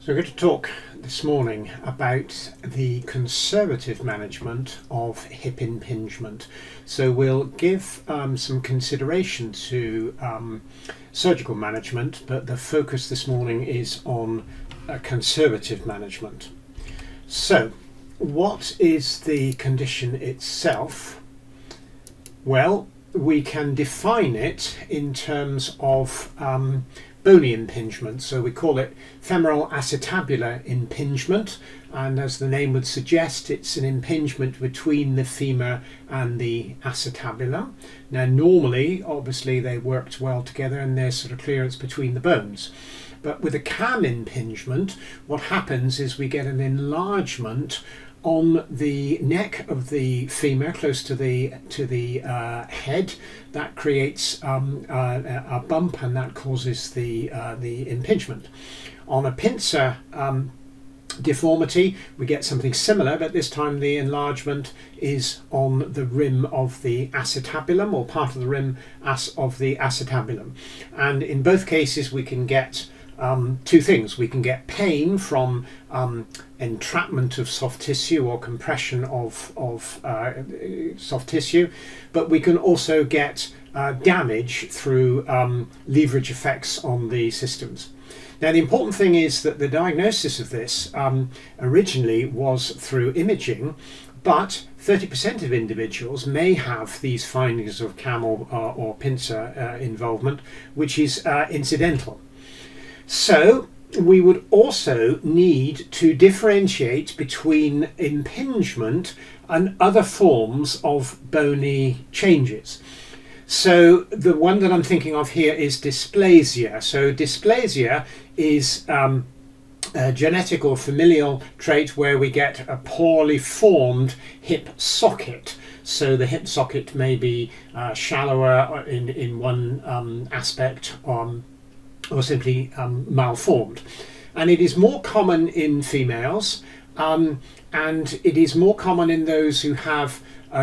So we're going to talk this morning about the conservative management of hip impingement. So we'll give some consideration to surgical management, but the focus this morning is on conservative management. So what is the condition itself? Well, we can define it in terms of bony impingement. So we call it femoral acetabular impingement, and as the name would suggest, it's an impingement between the femur and the acetabulum. Now normally, obviously, they worked well together and there's sort of clearance between the bones. But with a cam impingement, what happens is we get an enlargement on the neck of the femur, close to the head. That creates a bump, and that causes the impingement. On a pincer deformity, we get something similar, but this time the enlargement is on the rim of the acetabulum, or part of the rim of the acetabulum. And in both cases, we can get two things. We can get pain from entrapment of soft tissue or compression of soft tissue, but we can also get damage through leverage effects on the systems. Now, the important thing is that the diagnosis of this originally was through imaging, but 30% of individuals may have these findings of cam or pincer involvement, which is incidental. So we would also need to differentiate between impingement and other forms of bony changes. So the one that I'm thinking of here is dysplasia. So dysplasia is a genetic or familial trait where we get a poorly formed hip socket. So the hip socket may be shallower in one aspect, or simply malformed. And it is more common in females, and it is more common in those who have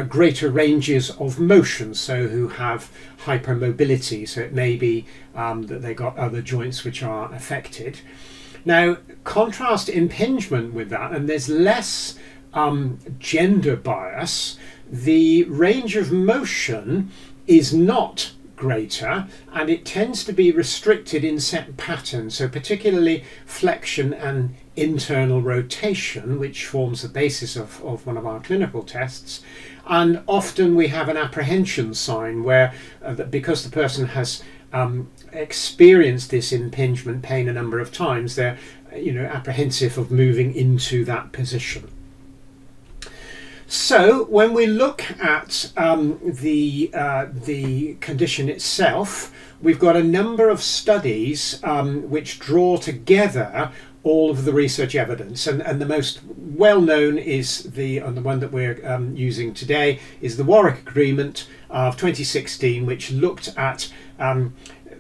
greater ranges of motion, so who have hypermobility. So it may be that they got other joints which are affected. Now, contrast impingement with that, and there's less gender bias. The range of motion is not greater, and it tends to be restricted in set patterns, so particularly flexion and internal rotation, which forms the basis of one of our clinical tests. And often we have an apprehension sign where because the person has experienced this impingement pain a number of times, they're apprehensive of moving into that position. So when we look at the condition itself, we've got a number of studies which draw together all of the research evidence, and the most well-known is the one that we're using today is the Warwick Agreement of 2016, which looked at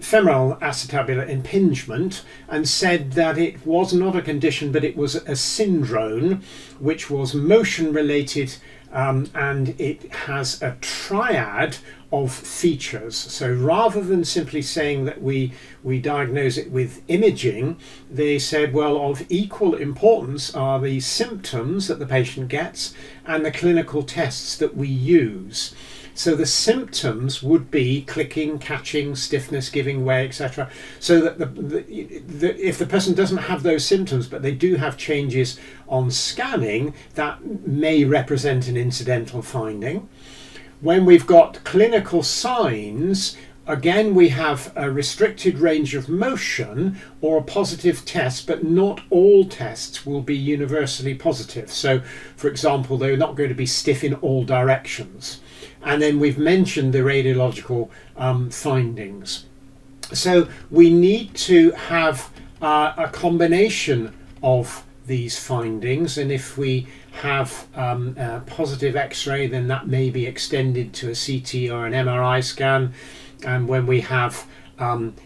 femoral acetabular impingement and said that it was not a condition, but it was a syndrome which was motion related, and it has a triad of features. So rather than simply saying that we diagnose it with imaging, they said, well, of equal importance are the symptoms that the patient gets and the clinical tests that we use. So the symptoms would be clicking, catching, stiffness, giving way, etc. So that if the person doesn't have those symptoms, but they do have changes on scanning, that may represent an incidental finding. When we've got clinical signs, again, we have a restricted range of motion or a positive test, but not all tests will be universally positive. So, for example, they're not going to be stiff in all directions. And then we've mentioned the radiological findings. So we need to have a combination of these findings, and if we have a positive X-ray, then that may be extended to a CT or an MRI scan. And when we have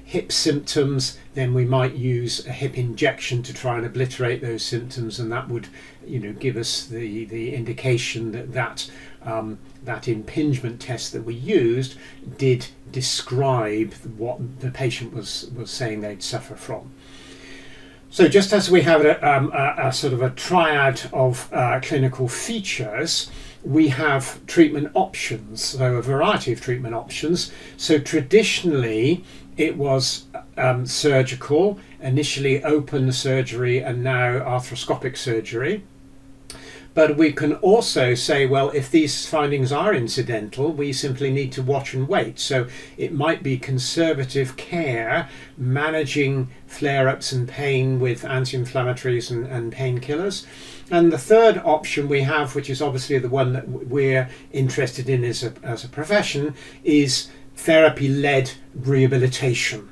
hip symptoms, then we might use a hip injection to try and obliterate those symptoms, and that would give us the indication that that impingement test that we used did describe what the patient was saying they'd suffer from. So just as we have a sort of a triad of clinical features, we have treatment options, so a variety of treatment options. So traditionally it was surgical, initially open surgery and now arthroscopic surgery. But we can also say, well, if these findings are incidental, we simply need to watch and wait. So it might be conservative care, managing flare-ups and pain with anti-inflammatories and painkillers. And the third option we have, which is obviously the one that we're interested in as a profession, is therapy-led rehabilitation.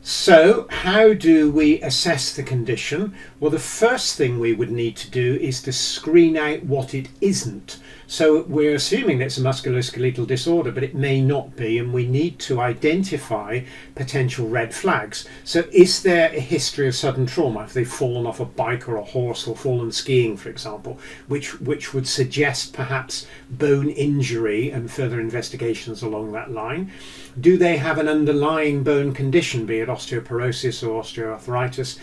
So how do we assess the condition? Well, the first thing we would need to do is to screen out what it isn't. So we're assuming it's a musculoskeletal disorder, but it may not be, and we need to identify potential red flags. So is there a history of sudden trauma? Have they fallen off a bike or a horse or fallen skiing, for example, which would suggest perhaps bone injury and further investigations along that line? Do they have an underlying bone condition, be it osteoporosis or osteoarthritis?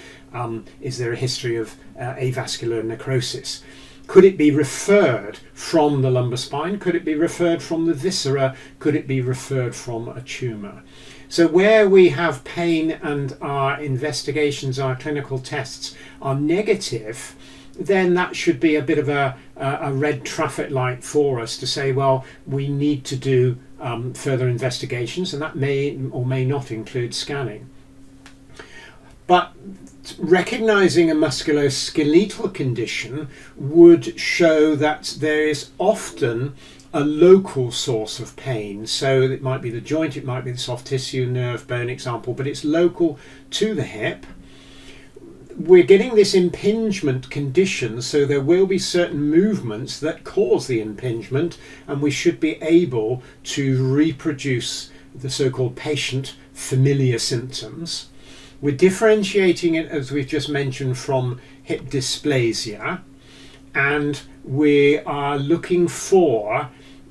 Is there a history of avascular necrosis? Could it be referred from the lumbar spine? Could it be referred from the viscera? Could it be referred from a tumour? So where we have pain and our investigations, our clinical tests are negative, then that should be a bit of a red traffic light for us to say, well, we need to do further investigations, and that may or may not include scanning. But recognizing a musculoskeletal condition would show that there is often a local source of pain. So it might be the joint, it might be the soft tissue, nerve, bone example, but it's local to the hip. We're getting this impingement condition, so there will be certain movements that cause the impingement, and we should be able to reproduce the so-called patient familiar symptoms. We're differentiating it, as we've just mentioned, from hip dysplasia, and we are looking for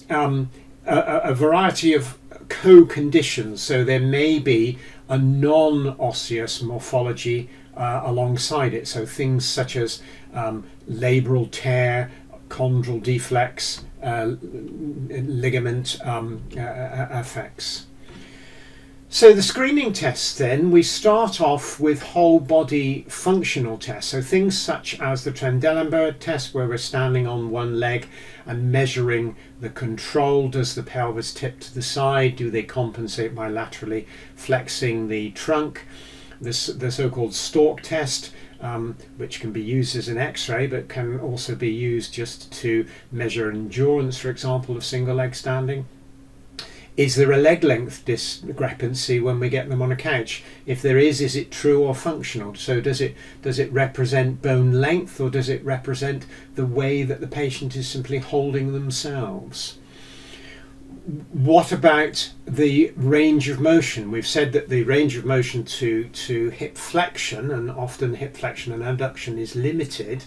a variety of co-conditions. So there may be a non-osseous morphology alongside it, so things such as labral tear, chondral deflex, ligament effects. So the screening tests then, we start off with whole body functional tests. So things such as the Trendelenburg test, where we're standing on one leg and measuring the control. Does the pelvis tip to the side? Do they compensate by laterally flexing the trunk? The so-called stalk test, which can be used as an x-ray, but can also be used just to measure endurance, for example, of single leg standing. Is there a leg length discrepancy when we get them on a couch? If there is it true or functional? So does it represent bone length, or does it represent the way that the patient is simply holding themselves? What about the range of motion? We've said that the range of motion to hip flexion, and often hip flexion and abduction, is limited.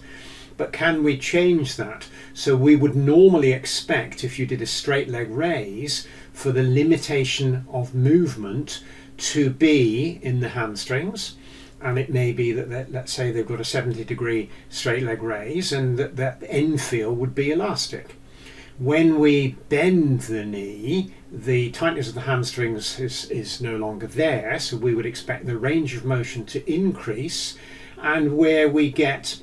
But can we change that? So we would normally expect, if you did a straight leg raise, for the limitation of movement to be in the hamstrings. And it may be that, let's say they've got a 70-degree straight leg raise, and that end feel would be elastic. When we bend the knee, the tightness of the hamstrings is no longer there, so we would expect the range of motion to increase. And where we get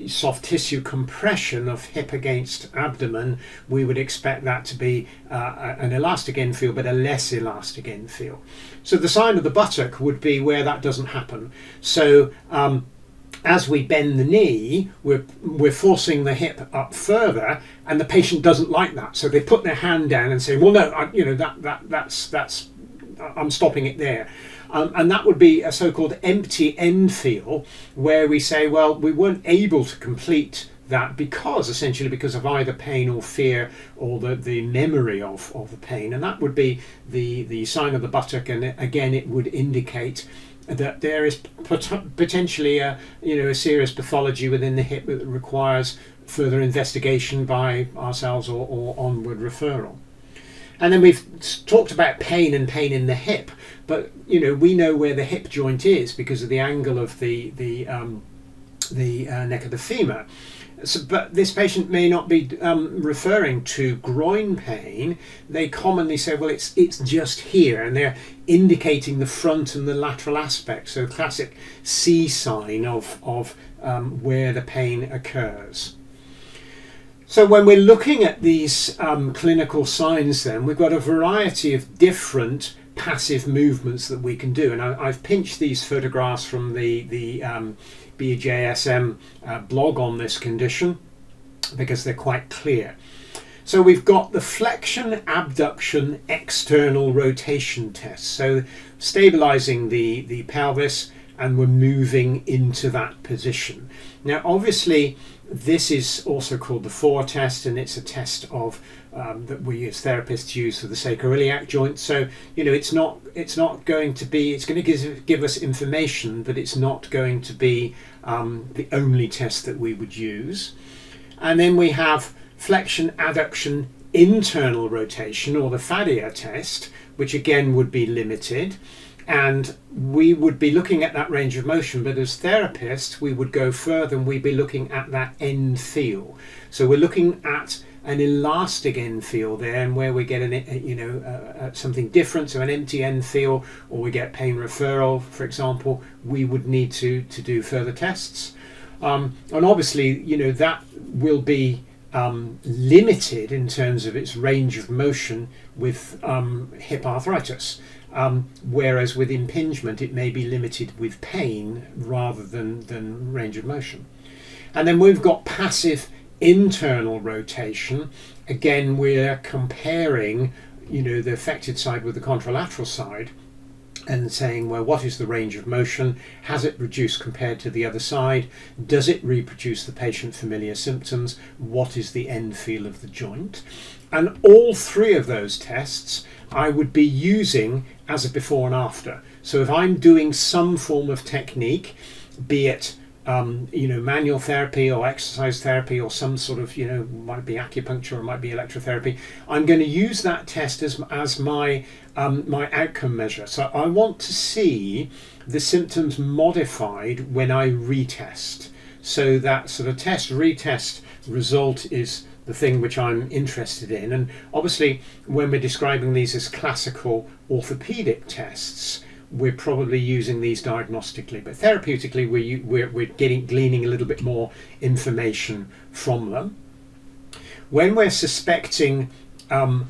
soft tissue compression of hip against abdomen, we would expect that to be an elastic end feel, but a less elastic end feel. So the sign of the buttock would be where that doesn't happen. So as we bend the knee, we're forcing the hip up further, and the patient doesn't like that. So they put their hand down and say, well, no, that's I'm stopping it there. And that would be a so-called empty end feel, where we say, well, we weren't able to complete that essentially because of either pain or fear, or the memory of the pain. And that would be the sign of the buttock, and again it would indicate that there is potentially a serious pathology within the hip that requires further investigation by ourselves or onward referral. And then we've talked about pain and pain in the hip, but we know where the hip joint is because of the angle of the neck of the femur. So, but this patient may not be referring to groin pain. They commonly say, well, it's just here, and they're indicating the front and the lateral aspect. So classic C sign of where the pain occurs. So when we're looking at these clinical signs, then we've got a variety of different passive movements that we can do, and I've pinched these photographs from the BJSM blog on this condition because they're quite clear. So we've got the flexion, abduction, external rotation test. So stabilizing the pelvis, and we're moving into that position. Now obviously this is also called the 4 test, and it's a test of that we as therapists use for the sacroiliac joint. So it's not going to be, it's going to give us information, but it's not going to be the only test that we would use. And then we have flexion, adduction, internal rotation, or the FADIA test, which again would be limited. And we would be looking at that range of motion, but as therapists we would go further and we'd be looking at that end feel. So we're looking at an elastic end feel there, and where we get something different, so an empty end feel, or we get pain referral, for example, we would need to do further tests. And obviously that will be limited in terms of its range of motion with hip arthritis. Whereas with impingement it may be limited with pain rather than range of motion. And then we've got passive internal rotation. Again, we're comparing the affected side with the contralateral side and saying, well, what is the range of motion? Has it reduced compared to the other side? Does it reproduce the patient familiar symptoms? What is the end feel of the joint? And all 3 of those tests I would be using as a before and after. So if I'm doing some form of technique, be it manual therapy or exercise therapy or some sort of might be acupuncture or might be electrotherapy, I'm going to use that test as my my outcome measure. So I want to see the symptoms modified when I retest. So that sort of retest result is the thing which I'm interested in. And obviously when we're describing these as classical orthopedic tests, we're probably using these diagnostically, but therapeutically we're gleaning a little bit more information from them. When we're suspecting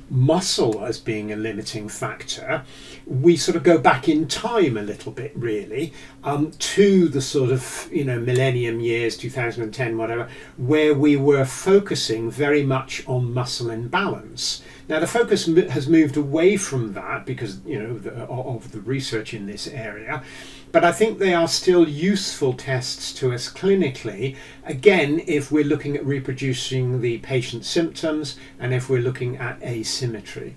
muscle as being a limiting factor, we sort of go back in time a little bit, really, to the sort of millennium years, 2010, whatever, where we were focusing very much on muscle imbalance. Now the focus has moved away from that because of the research in this area, but I think they are still useful tests to us clinically, again if we're looking at reproducing the patient's symptoms and if we're looking at asymmetry.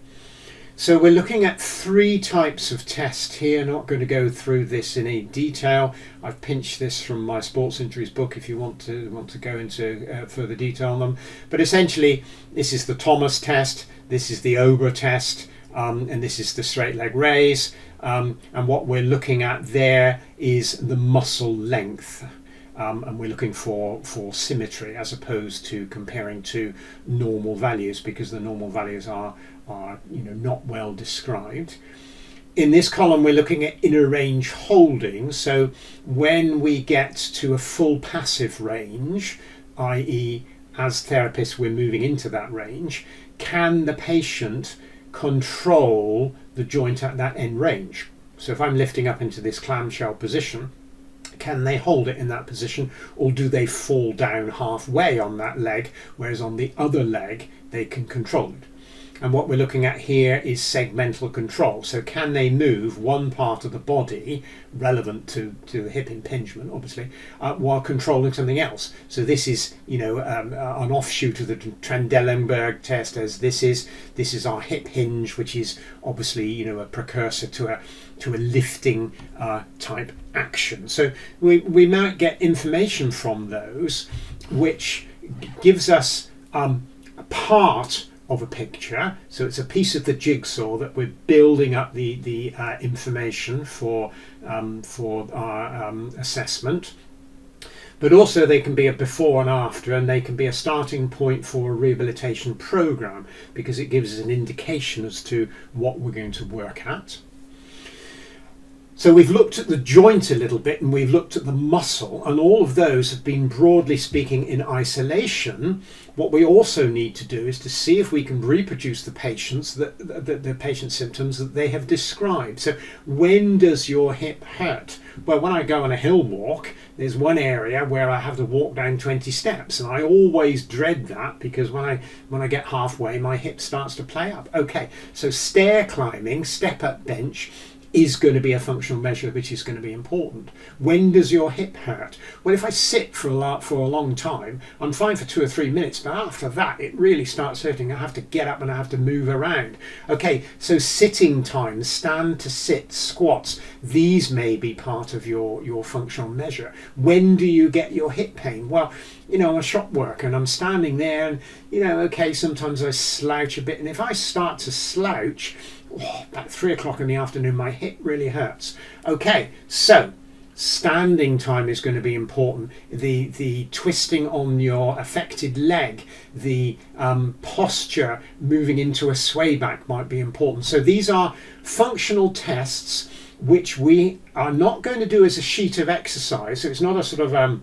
So we're looking at 3 types of tests here. Not going to go through this in any detail. I've pinched this from my sports injuries book if you want to go into further detail on them. But essentially this is the Thomas test, this is the Ober test, and this is the straight leg raise. And what we're looking at there is the muscle length. And we're looking for symmetry as opposed to comparing to normal values, because the normal values are not well described. In this column we're looking at inner range holding. So when we get to a full passive range, i.e. as therapists we're moving into that range, can the patient control the joint at that end range? So if I'm lifting up into this clamshell position, can they hold it in that position, or do they fall down halfway on that leg, whereas on the other leg they can control it? And what we're looking at here is segmental control. So can they move one part of the body, relevant to the hip impingement obviously, while controlling something else? So this is an offshoot of the Trendelenburg test, as this is our hip hinge, which is obviously a precursor to a lifting type action. So we might get information from those which gives us part of a picture. So it's a piece of the jigsaw that we're building up the information for our assessment. But also they can be a before and after, and they can be a starting point for a rehabilitation program, because it gives us an indication as to what we're going to work at. So we've looked at the joint a little bit, and we've looked at the muscle, and all of those have been, broadly speaking, in isolation. What we also need to do is to see if we can reproduce the patient's symptoms that they have described. So when does your hip hurt? Well, when I go on a hill walk, there's one area where I have to walk down 20 steps, and I always dread that, because when I get halfway, my hip starts to play up. Okay, so stair climbing, step up bench, is going to be a functional measure which is going to be important. When does your hip hurt? Well, if I sit for a long time, I'm fine for 2 or 3 minutes, but after that it really starts hurting. I have to get up and I have to move around. Okay, so sitting times, stand to sit, squats, these may be part of your functional measure. When do you get your hip pain? Well, I'm a shop worker and I'm standing there, and okay, sometimes I slouch a bit, and if I start to slouch, about 3 o'clock in the afternoon, my hip really hurts. Okay, so standing time is going to be important. The twisting on your affected leg, the posture moving into a sway back might be important. So these are functional tests which we are not going to do as a sheet of exercise. So it's not a sort of a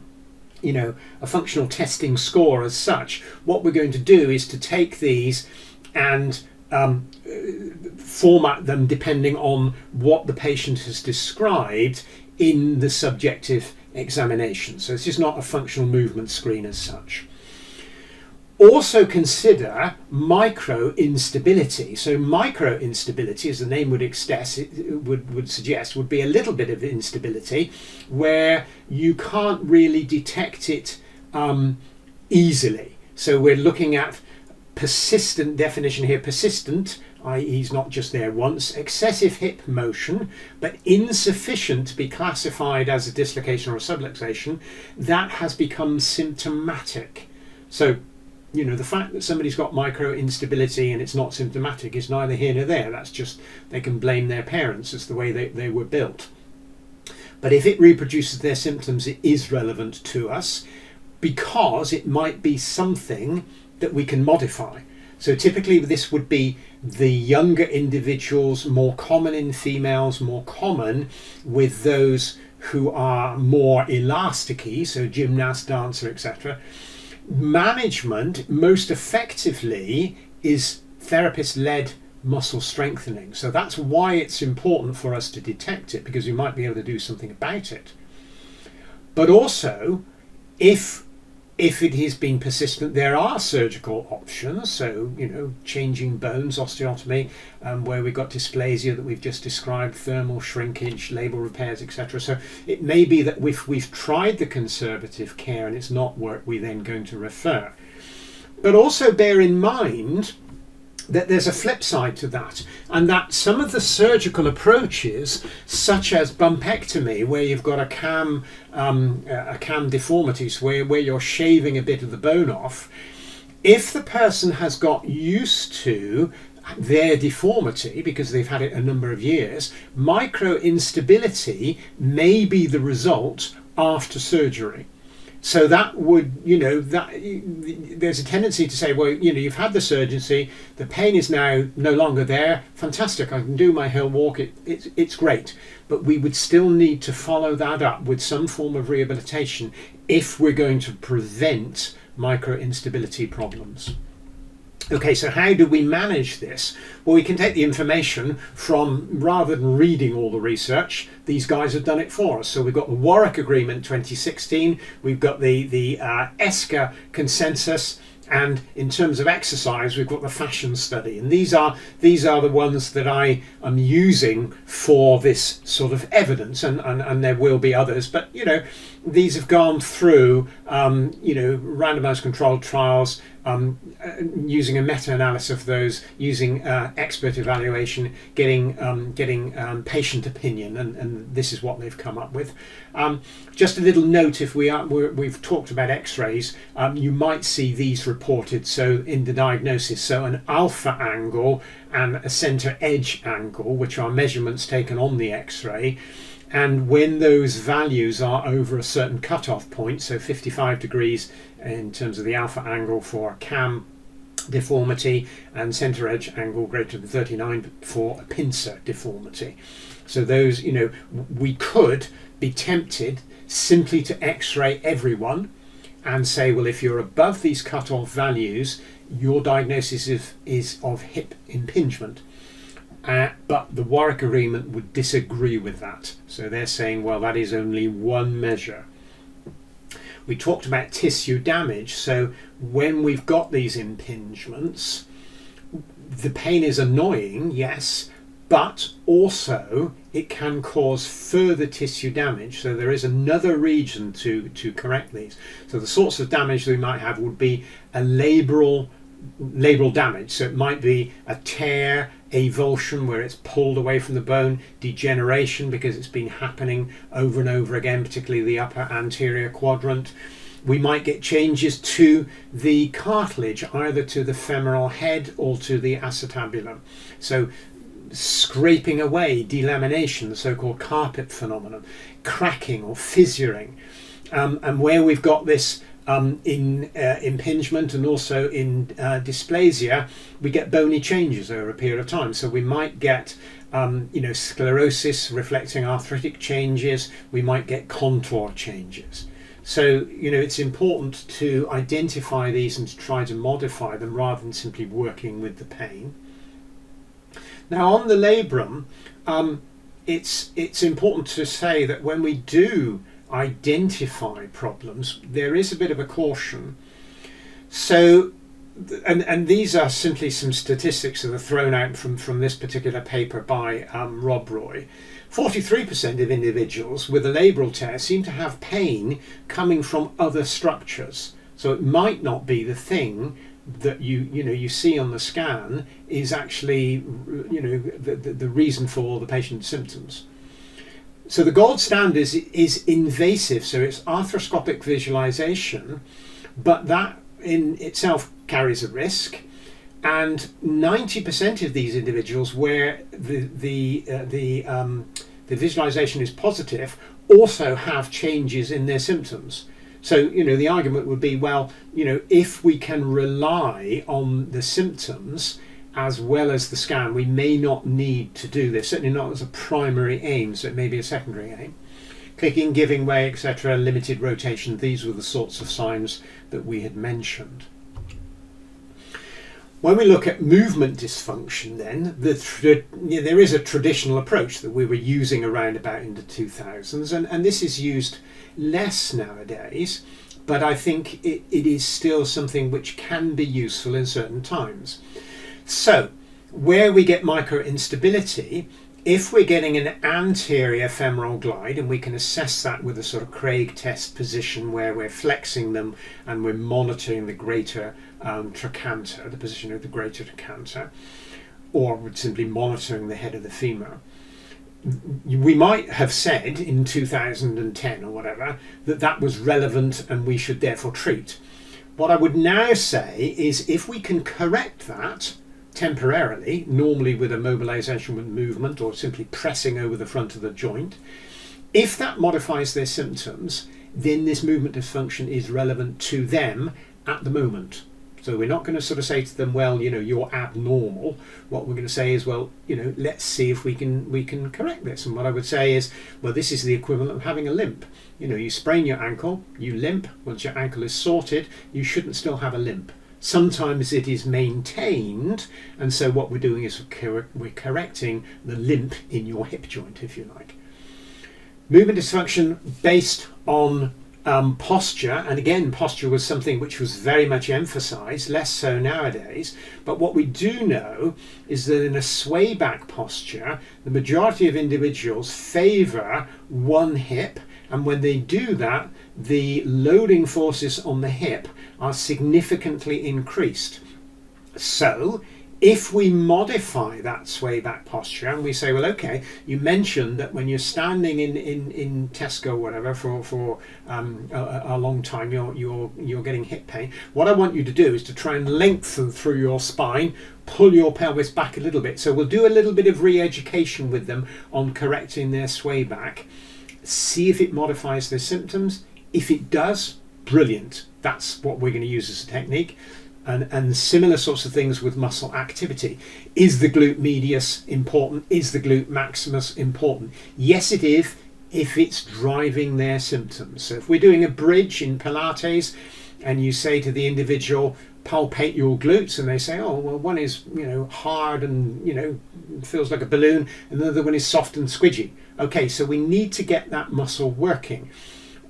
functional testing score as such. What we're going to do is to take these and format them depending on what the patient has described in the subjective examination. So it's just not a functional movement screen as such. Also consider micro instability. So micro instability, as the name would suggest, would be a little bit of instability where you can't really detect it easily. So we're looking at persistent, definition here, persistent, i.e. he's not just there once, excessive hip motion, but insufficient to be classified as a dislocation or a subluxation, that has become symptomatic. So, the fact that somebody's got micro instability and it's not symptomatic is neither here nor there. That's just, they can blame their parents. It's the way they were built. But if it reproduces their symptoms, it is relevant to us, because it might be something that we can modify. So typically this would be the younger individuals, more common in females, more common with those who are more elasticy, so gymnast, dancer, etc. Management most effectively is therapist-led muscle strengthening. So that's why it's important for us to detect it, because we might be able to do something about it. But also, if it has been persistent, there are surgical options. So, changing bones, osteotomy, where we've got dysplasia that we've just described, thermal shrinkage, labral repairs, etc. So it may be that if we've tried the conservative care and it's not worked, we're then going to refer. But also bear in mind that there's a flip side to that, and that some of the surgical approaches, such as bumpectomy, where you've got a cam deformity, so where you're shaving a bit of the bone off, if the person has got used to their deformity because they've had it a number of years, micro instability may be the result after surgery. So that would, there's a tendency to say, well, you've had the surgery, the pain is now no longer there, fantastic, I can do my hill walk, it's great. But we would still need to follow that up with some form of rehabilitation if we're going to prevent micro instability problems. Okay, so how do we manage this? Well, we can take the information from, rather than reading all the research, these guys have done it for us. So we've got the Warwick Agreement 2016, we've got the ESCA consensus, and in terms of exercise, we've got the fashion study. And these are the ones that I am using for this sort of evidence, and there will be others, but these have gone through randomized controlled trials using a meta-analysis of those, using expert evaluation, getting patient opinion, and this is what they've come up with. Just a little note: if we've talked about X-rays, you might see these reported. So in the diagnosis, so an alpha angle and a center edge angle, which are measurements taken on the X-ray. And when those values are over a certain cutoff point, so 55 degrees in terms of the alpha angle for cam deformity and center edge angle greater than 39 for a pincer deformity. So those, we could be tempted simply to X-ray everyone and say, well, if you're above these cutoff values, your diagnosis is of hip impingement. But the Warwick Agreement would disagree with that. So they're saying, well, that is only one measure. We talked about tissue damage. So when we've got these impingements, the pain is annoying, yes, but also it can cause further tissue damage. So there is another region to correct these. So the sorts of damage we might have would be a labral damage. So it might be a tear, avulsion where it's pulled away from the bone, degeneration because it's been happening over and over again, particularly the upper anterior quadrant. We might get changes to the cartilage, either to the femoral head or to the acetabulum. So scraping away, delamination, the so-called carpet phenomenon, cracking or fissuring. And where we've got this in impingement and also in dysplasia, we get bony changes over a period of time. So we might get sclerosis reflecting arthritic changes, we might get contour changes. So it's important to identify these and to try to modify them rather than simply working with the pain. Now on the labrum, it's important to say that when we do identify problems, there is a bit of a caution. So, and these are simply some statistics that are thrown out from this particular paper by Rob Roy. 43% of individuals with a labral tear seem to have pain coming from other structures. So it might not be the thing that you see on the scan is actually the reason for the patient's symptoms. So the gold standard is invasive, so it's arthroscopic visualization, but that in itself carries a risk. And 90% of these individuals where the visualization is positive also have changes in their symptoms. So the argument would be, well, if we can rely on the symptoms as well as the scan, we may not need to do this, certainly not as a primary aim, so it may be a secondary aim. Clicking, giving way, etc., limited rotation, these were the sorts of signs that we had mentioned. When we look at movement dysfunction then, there is a traditional approach that we were using around about in the 2000s, and this is used less nowadays, but I think it is still something which can be useful in certain times. So, where we get micro instability, if we're getting an anterior femoral glide, and we can assess that with a sort of Craig test position where we're flexing them and we're monitoring the greater trochanter, the position of the greater trochanter, or we're simply monitoring the head of the femur, we might have said in 2010 or whatever that was relevant and we should therefore treat. What I would now say is if we can correct that temporarily, normally with a mobilization with movement or simply pressing over the front of the joint, if that modifies their symptoms, then this movement dysfunction is relevant to them at the moment. So we're not going to sort of say to them, well, you're abnormal. What we're going to say is, well, let's see if we can correct this. And what I would say is, well, this is the equivalent of having a limp. You sprain your ankle, you limp. Once your ankle is sorted, you shouldn't still have a limp. Sometimes it is maintained, and so what we're doing is we're correcting the limp in your hip joint, if you like. Movement dysfunction based on posture, and again, posture was something which was very much emphasized, less so nowadays, but what we do know is that in a sway back posture, the majority of individuals favor one hip and when they do that, the loading forces on the hip are significantly increased. So if we modify that sway back posture and we say, well, okay, you mentioned that when you're standing in Tesco or whatever for a long time, you're getting hip pain. What I want you to do is to try and lengthen through your spine, pull your pelvis back a little bit. So we'll do a little bit of re-education with them on correcting their sway back. See if it modifies their symptoms. If it does, brilliant. That's what we're going to use as a technique. And similar sorts of things with muscle activity. Is the glute medius important? Is the glute maximus important? Yes, it is, if it's driving their symptoms. So if we're doing a bridge in Pilates and you say to the individual, palpate your glutes, and they say, oh, well, one is, hard and, feels like a balloon, and the other one is soft and squidgy. Okay, so we need to get that muscle working.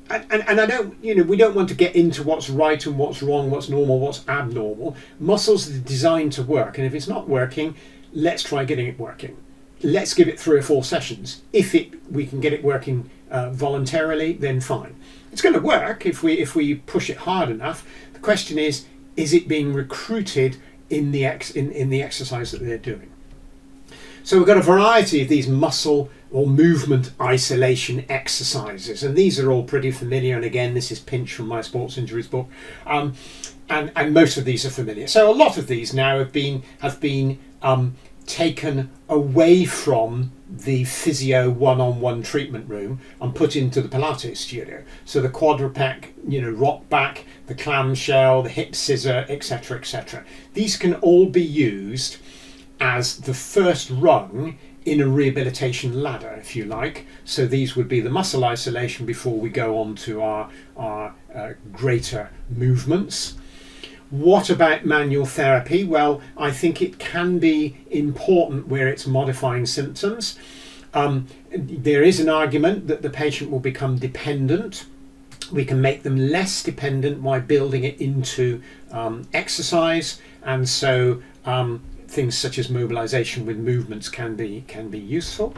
And I don't, we don't want to get into what's right and what's wrong, what's normal, what's abnormal. Muscles are designed to work, and if it's not working, let's try getting it working. Let's give it 3 or 4 sessions. If we can get it working voluntarily, then fine. It's going to work if we push it hard enough. The question is it being recruited in the exercise that they're doing? So we've got a variety of these muscle or movement isolation exercises, and these are all pretty familiar. And again, this is pinched from my sports injuries book, and most of these are familiar. So a lot of these now have been taken away from the physio one-on-one treatment room and put into the Pilates studio. So the quadruped, rock back, the clamshell, the hip scissor, etc., etc. These can all be used as the first rung in a rehabilitation ladder, if you like. So these would be the muscle isolation before we go on to our greater movements. What about manual therapy? Well, I think it can be important where it's modifying symptoms. There is an argument that the patient will become dependent. We can make them less dependent by building it into exercise, and so things such as mobilization with movements can be useful.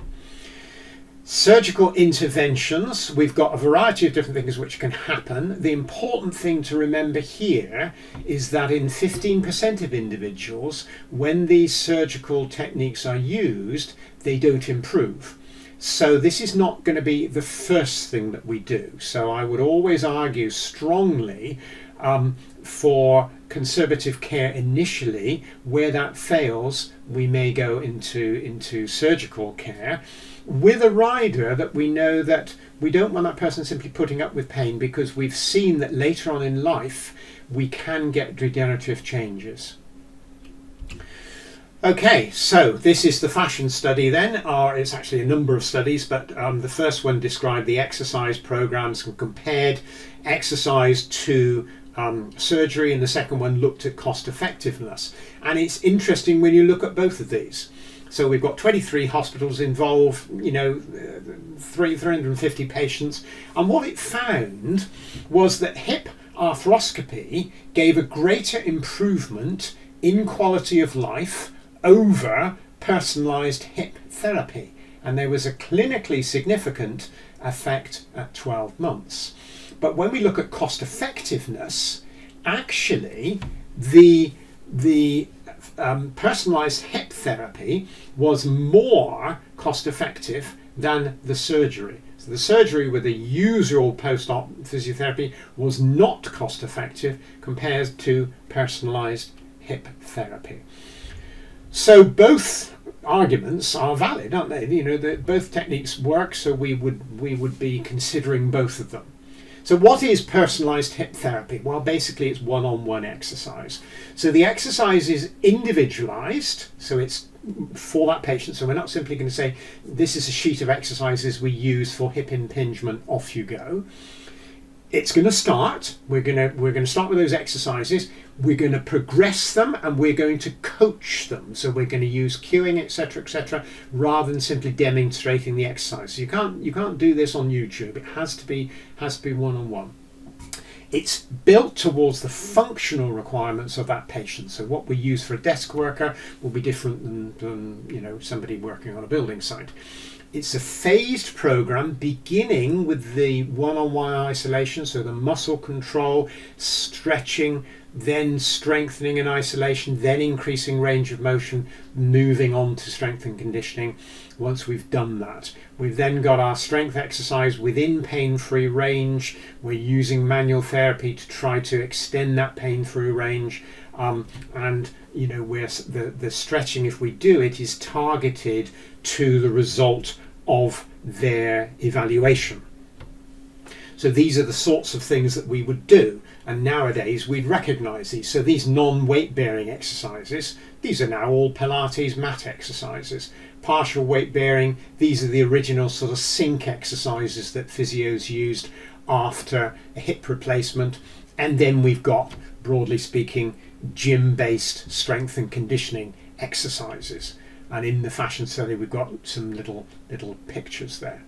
Surgical interventions, we've got a variety of different things which can happen. The important thing to remember here is that in 15% of individuals, when these surgical techniques are used, they don't improve. So this is not going to be the first thing that we do. So I would always argue strongly for conservative care initially. Where that fails, we may go into surgical care with a rider that we know that we don't want that person simply putting up with pain, because we've seen that later on in life we can get regenerative changes. Okay, so this is the fashion study then, or it's actually a number of studies, but the first one described the exercise programs and compared exercise to surgery, and the second one looked at cost effectiveness. And it's interesting when you look at both of these. So we've got 23 hospitals involved, 350 patients, and what it found was that hip arthroscopy gave a greater improvement in quality of life over personalised hip therapy, and there was a clinically significant effect at 12 months. But when we look at cost effectiveness, actually the personalised hip therapy was more cost effective than the surgery. So the surgery with the usual post-op physiotherapy was not cost effective compared to personalised hip therapy. So both arguments are valid, aren't they? Both techniques work, so we would be considering both of them. So what is personalised hip therapy? Well, basically it's one-on-one exercise. So the exercise is individualised, so it's for that patient. So we're not simply going to say, this is a sheet of exercises we use for hip impingement, off you go. It's going to start. We're going to start with those exercises. We're going to progress them, and we're going to coach them. So we're going to use cueing, etc., rather than simply demonstrating the exercise. So you can't do this on YouTube. It has to be one-on-one. It's built towards the functional requirements of that patient. So what we use for a desk worker will be different than somebody working on a building site. It's a phased program beginning with the one-on-one isolation, so the muscle control, stretching, then strengthening in isolation, then increasing range of motion, moving on to strength and conditioning. Once we've done that, we've then got our strength exercise within pain-free range. We're using manual therapy to try to extend that pain-free range, and the stretching, if we do it, is targeted to the result of their evaluation. So these are the sorts of things that we would do, and nowadays we'd recognise these. So these non-weight bearing exercises, these are now all Pilates mat exercises. Partial weight bearing, these are the original sort of sink exercises that physios used after a hip replacement. And then we've got, broadly speaking, gym-based strength and conditioning exercises. And in the fashion study we've got some little pictures there.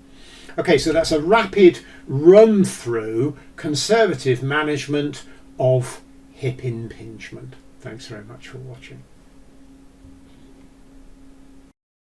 Okay, so that's a rapid run through conservative management of hip impingement. Thanks very much for watching.